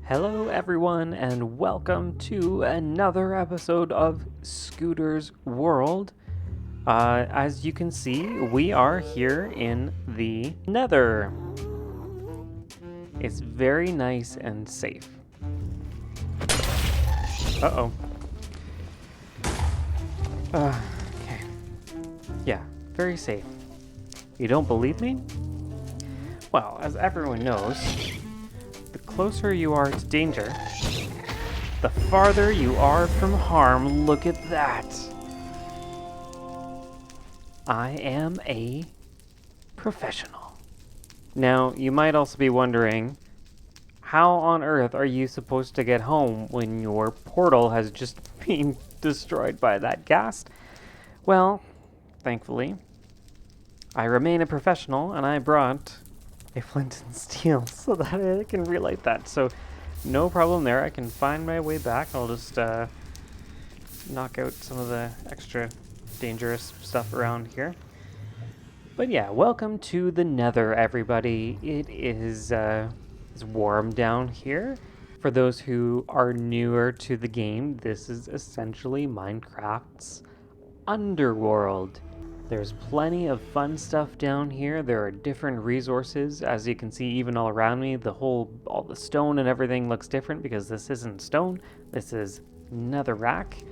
Hello, everyone, and welcome to another episode of Scooter's World. As you can see, we are here in the Nether. It's very nice and safe. Uh-oh. Okay. Yeah, very safe. You don't believe me? Well, as everyone knows, the closer you are to danger, the farther you are from harm. Look at that. I am a professional. Now, you might also be wondering, how on earth are you supposed to get home when your portal has just been destroyed by that ghast? Well, thankfully, I remain a professional, and I brought a flint and steel so that I can relight that. So, no problem there. I can find my way back. I'll just knock out some of the extra dangerous stuff around here. But yeah, welcome to the Nether, everybody. It is it's warm down here. For those who are newer to the game, this is essentially Minecraft's underworld. There's plenty of fun stuff down here. There are different resources. As you can see, even all around me, all the stone and everything looks different because this isn't stone. This is netherrack.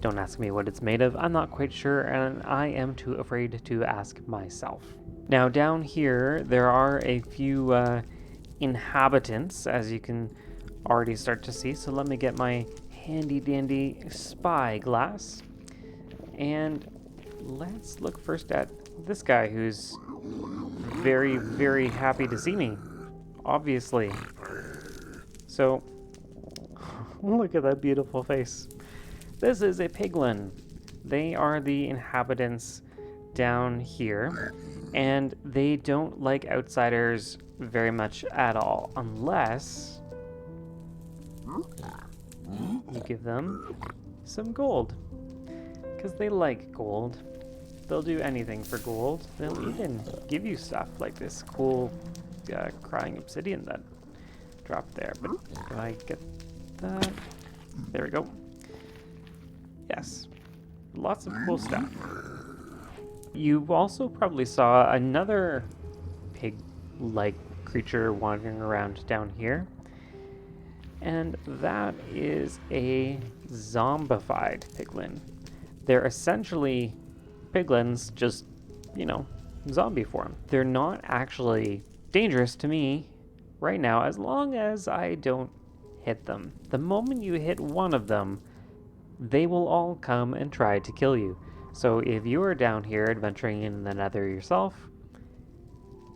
Don't ask me what it's made of. I'm not quite sure, and I am too afraid to ask myself. Now, down here, there are a few inhabitants, as you can already start to see. So let me get my handy-dandy spyglass. And let's look first at this guy who's very, very happy to see me, obviously. So, look at that beautiful face. This is a piglin. They are the inhabitants down here, and they don't like outsiders very much at all, unless you give them some gold. Because they like gold. They'll do anything for gold. They'll even give you stuff like this cool crying obsidian that dropped there. But if I get that, there we go. Yes, lots of cool stuff. You also probably saw another pig-like creature wandering around down here. And that is a zombified piglin. They're essentially piglins, just, zombie form. They're not actually dangerous to me right now, as long as I don't hit them. The moment you hit one of them, they will all come and try to kill you. So if you are down here adventuring in the Nether yourself,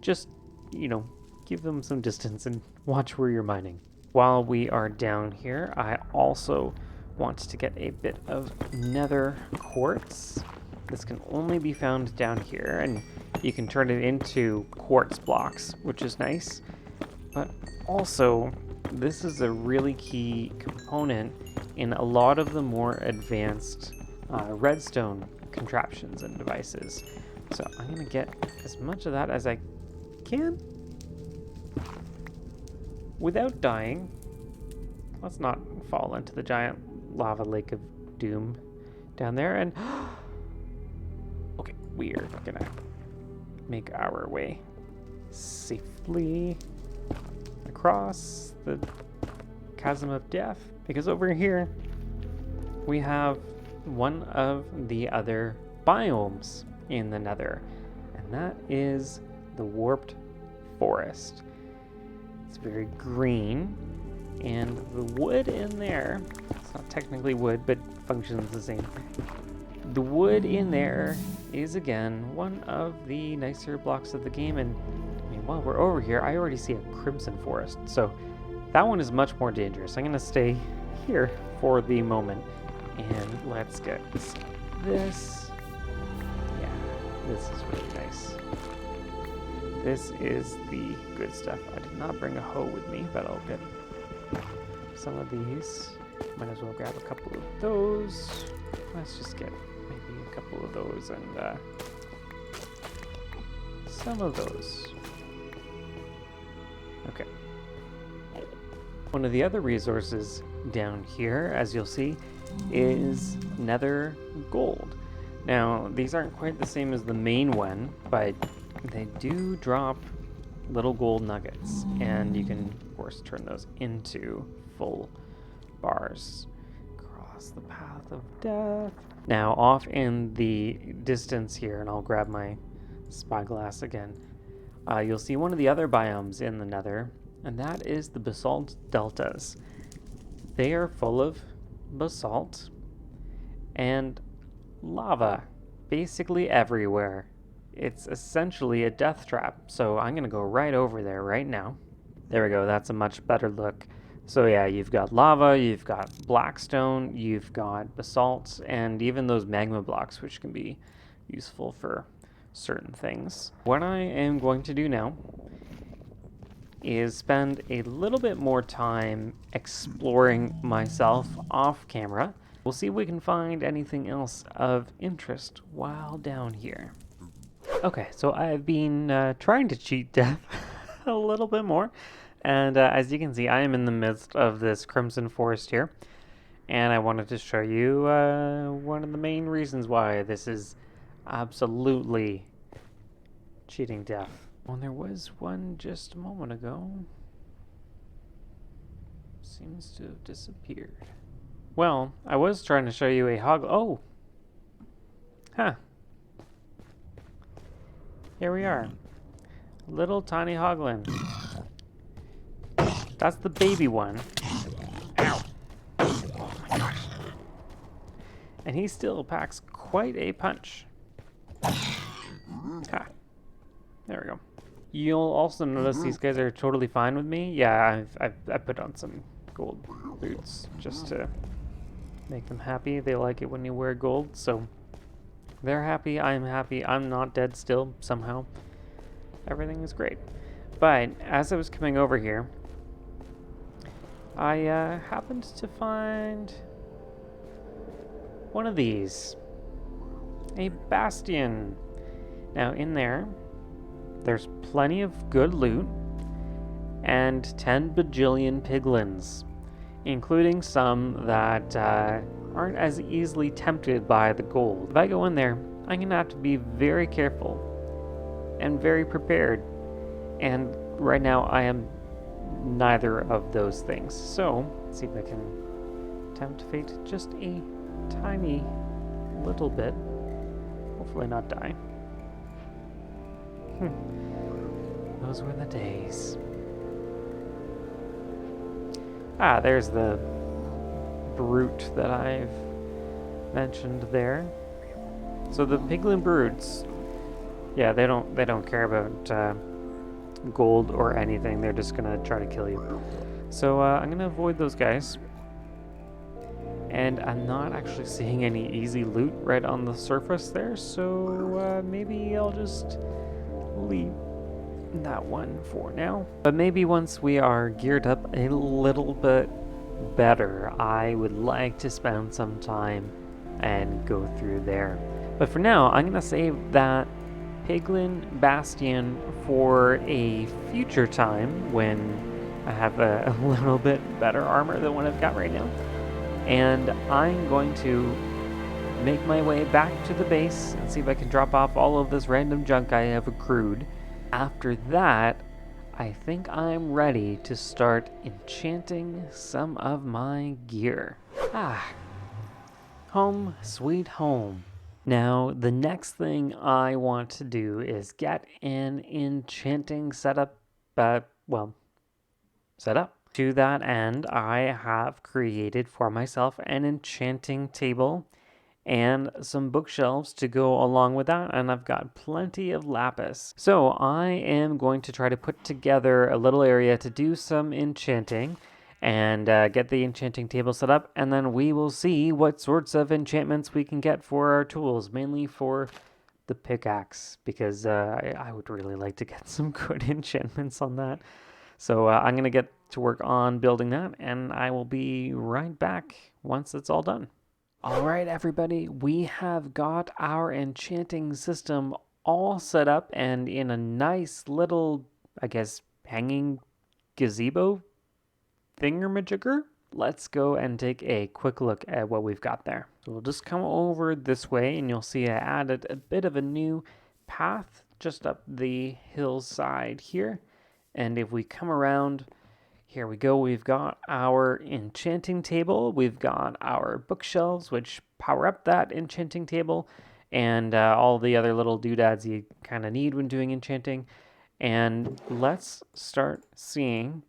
just, give them some distance and watch where you're mining. While we are down here, I also want to get a bit of nether quartz. This can only be found down here, and you can turn it into quartz blocks, which is nice. But also, this is a really key component in a lot of the more advanced redstone contraptions and devices. So I'm going to get as much of that as I can without dying. Let's not fall into the giant lava lake of doom down there. And okay, we are gonna make our way safely across the chasm of death, because over here we have one of the other biomes in the Nether, and that is the warped forest. It's very green, and the wood in there, it's not technically wood, but functions the same. The wood in there is, again, one of the nicer blocks of the game, and while we're over here, I already see a crimson forest, so that one is much more dangerous. I'm going to stay here for the moment, and let's get this. Yeah, this is really nice. This is the good stuff. I did not bring a hoe with me, but I'll get some of these. Might as well grab a couple of those. Let's just get maybe a couple of those and some of those. Okay. One of the other resources down here, as you'll see, is Nether gold. Now, these aren't quite the same as the main one, but they do drop little gold nuggets, and you can, of course, turn those into full bars. Cross the path of death. Now, off in the distance here, and I'll grab my spyglass again, you'll see one of the other biomes in the Nether, and that is the basalt deltas. They are full of basalt and lava, basically everywhere. It's essentially a death trap, so I'm going to go right over there right now. There we go, that's a much better look. So yeah, you've got lava, you've got blackstone, you've got basalt, and even those magma blocks, which can be useful for certain things. What I am going to do now is spend a little bit more time exploring myself off camera. We'll see if we can find anything else of interest while down here. Okay, so I've been trying to cheat death a little bit more, and as you can see, I am in the midst of this crimson forest here, and I wanted to show you one of the main reasons why this is absolutely cheating death. Well, there was one just a moment ago. Seems to have disappeared. Well, I was trying to show you a hog. Oh! Huh. Here we are. Little tiny hoglin. That's the baby one. Ow! Oh my gosh. And he still packs quite a punch. Ha. There we go. You'll also notice these guys are totally fine with me. Yeah, I put on some gold boots just to make them happy. They like it when you wear gold, so they're happy, I'm happy, I'm not dead still somehow. Everything is great. But as I was coming over here, I happened to find one of these. A bastion. Now in there's plenty of good loot and 10 bajillion piglins, including some that aren't as easily tempted by the gold. If I go in there, I'm going to have to be very careful and very prepared. And right now I am neither of those things. So, let's see if I can tempt fate just a tiny little bit. Hopefully not die. Those were the days. Ah, there's the brute that I've mentioned there. So the piglin brutes, yeah, they don't care about gold or anything. They're just gonna try to kill you. So I'm gonna avoid those guys. And I'm not actually seeing any easy loot right on the surface there, so maybe I'll just leave that one for now. But maybe once we are geared up a little bit better, I would like to spend some time and go through there. But for now, I'm gonna save that piglin bastion for a future time when I have a little bit better armor than what I've got right now. And I'm going to make my way back to the base and see if I can drop off all of this random junk I have accrued. After that, I think I'm ready to start enchanting some of my gear. Home sweet home. Now, the next thing I want to do is get an enchanting setup, setup. To that end, I have created for myself an enchanting table and some bookshelves to go along with that, and I've got plenty of lapis. So I am going to try to put together a little area to do some enchanting and get the enchanting table set up, and then we will see what sorts of enchantments we can get for our tools, mainly for the pickaxe, because I would really like to get some good enchantments on that. So I'm going to get to work on building that, and I will be right back once it's all done. All right, everybody, we have got our enchanting system all set up and in a nice little, I guess, hanging gazebo thingamajigger, let's go and take a quick look at what we've got there. So we'll just come over this way and you'll see I added a bit of a new path just up the hillside here. And if we come around, here we go, we've got our enchanting table, we've got our bookshelves, which power up that enchanting table, and all the other little doodads you kind of need when doing enchanting. And let's start seeing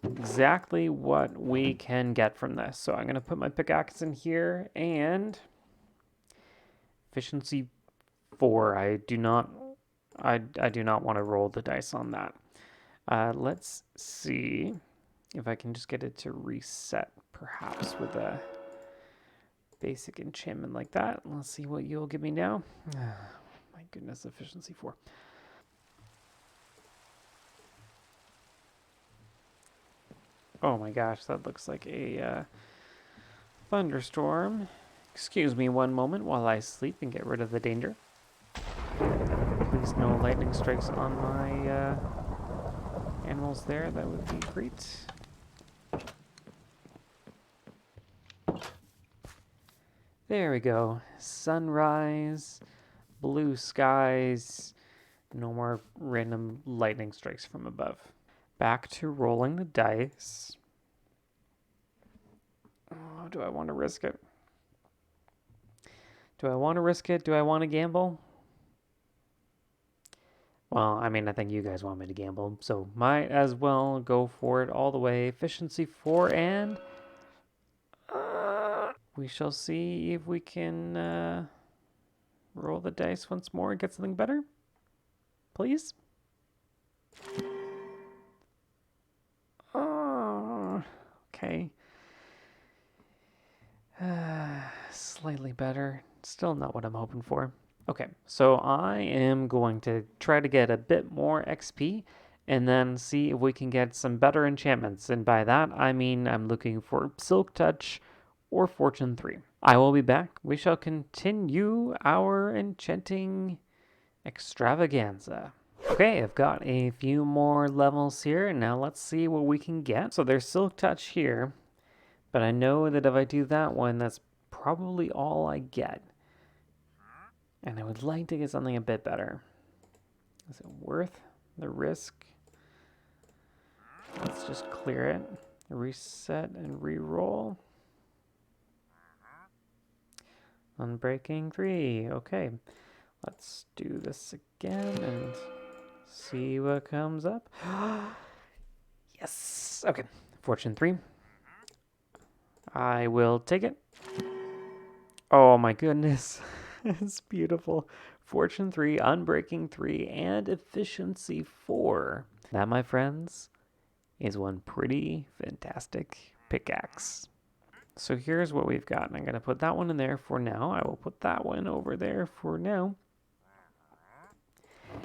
exactly what we can get from this. So I'm going to put my pickaxe in here, and efficiency 4. I do not want to roll the dice on that. Let's see if I can just get it to reset, perhaps with a basic enchantment like that. Let's see what you'll give me now. My goodness, efficiency 4. Oh my gosh, that looks like a thunderstorm. Excuse me one moment while I sleep and get rid of the danger. Please no lightning strikes on my animals there. That would be great. There we go. Sunrise, blue skies, no more random lightning strikes from above. Back to rolling the dice. Oh, do I want to risk it? Do I want to risk it? Do I want to gamble? Well, I mean, I think you guys want me to gamble, so might as well go for it all the way. Efficiency 4, and we shall see if we can roll the dice once more and get something better. Please? Oh, okay. Slightly better. Still not what I'm hoping for. Okay, so I am going to try to get a bit more XP and then see if we can get some better enchantments. And by that, I mean I'm looking for Silk Touch or Fortune 3. I will be back. We shall continue our enchanting extravaganza. Okay, I've got a few more levels here, and now let's see what we can get. So there's Silk Touch here, but I know that if I do that one, that's probably all I get. And I would like to get something a bit better. Is it worth the risk? Let's just clear it. Reset and re-roll. Unbreaking 3. Okay. Let's do this again and see what comes up. Yes! Okay. Fortune 3. I will take it. Oh my goodness. It's beautiful. Fortune 3, Unbreaking 3, and Efficiency 4. That, my friends, is one pretty fantastic pickaxe. So here's what we've got. I'm going to put that one in there for now. I will put that one over there for now.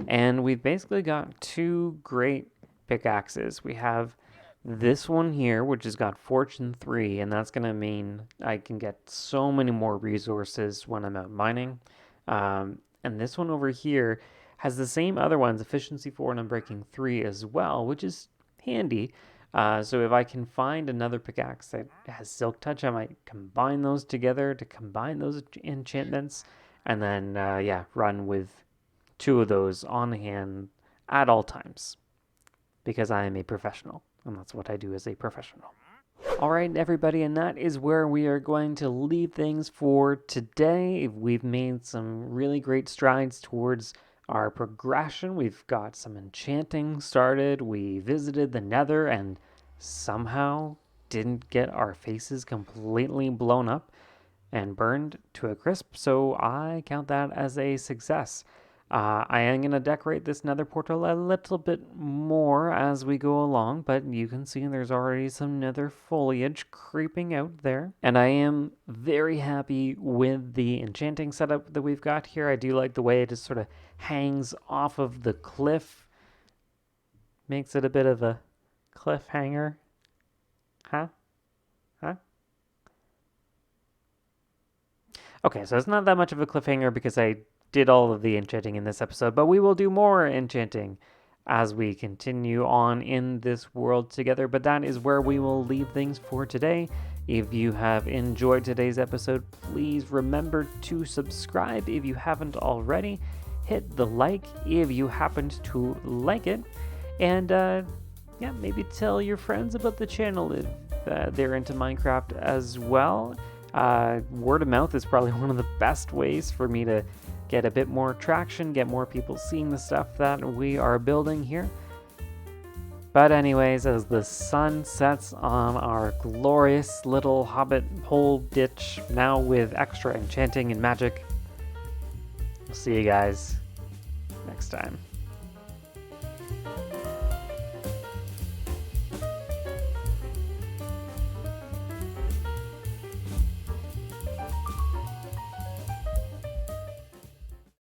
And we've basically got two great pickaxes. We have this one here, which has got Fortune 3, and that's going to mean I can get so many more resources when I'm out mining. And this one over here has the same other ones, Efficiency 4 and Unbreaking 3 as well, which is handy. So if I can find another pickaxe that has Silk Touch, I might combine those together to combine those enchantments, and then, run with two of those on hand at all times, because I am a professional. And that's what I do as a professional. All right, everybody, and that is where we are going to leave things for today. We've made some really great strides towards our progression. We've got some enchanting started. We visited the Nether and somehow didn't get our faces completely blown up and burned to a crisp, so I count that as a success. I am going to decorate this nether portal a little bit more as we go along, but you can see there's already some nether foliage creeping out there. And I am very happy with the enchanting setup that we've got here. I do like the way it just sort of hangs off of the cliff. Makes it a bit of a cliffhanger. Huh? Okay, so it's not that much of a cliffhanger because I did all of the enchanting in this episode, but we will do more enchanting as we continue on in this world together. But that is where we will leave things for today. If you have enjoyed today's episode, please remember to subscribe if you haven't already. Hit the like if you happened to like it. And maybe tell your friends about the channel if they're into Minecraft as well. Word of mouth is probably one of the best ways for me to get a bit more traction, get more people seeing the stuff that we are building here. But anyways, as the sun sets on our glorious little hobbit hole ditch, now with extra enchanting and magic, we'll see you guys next time.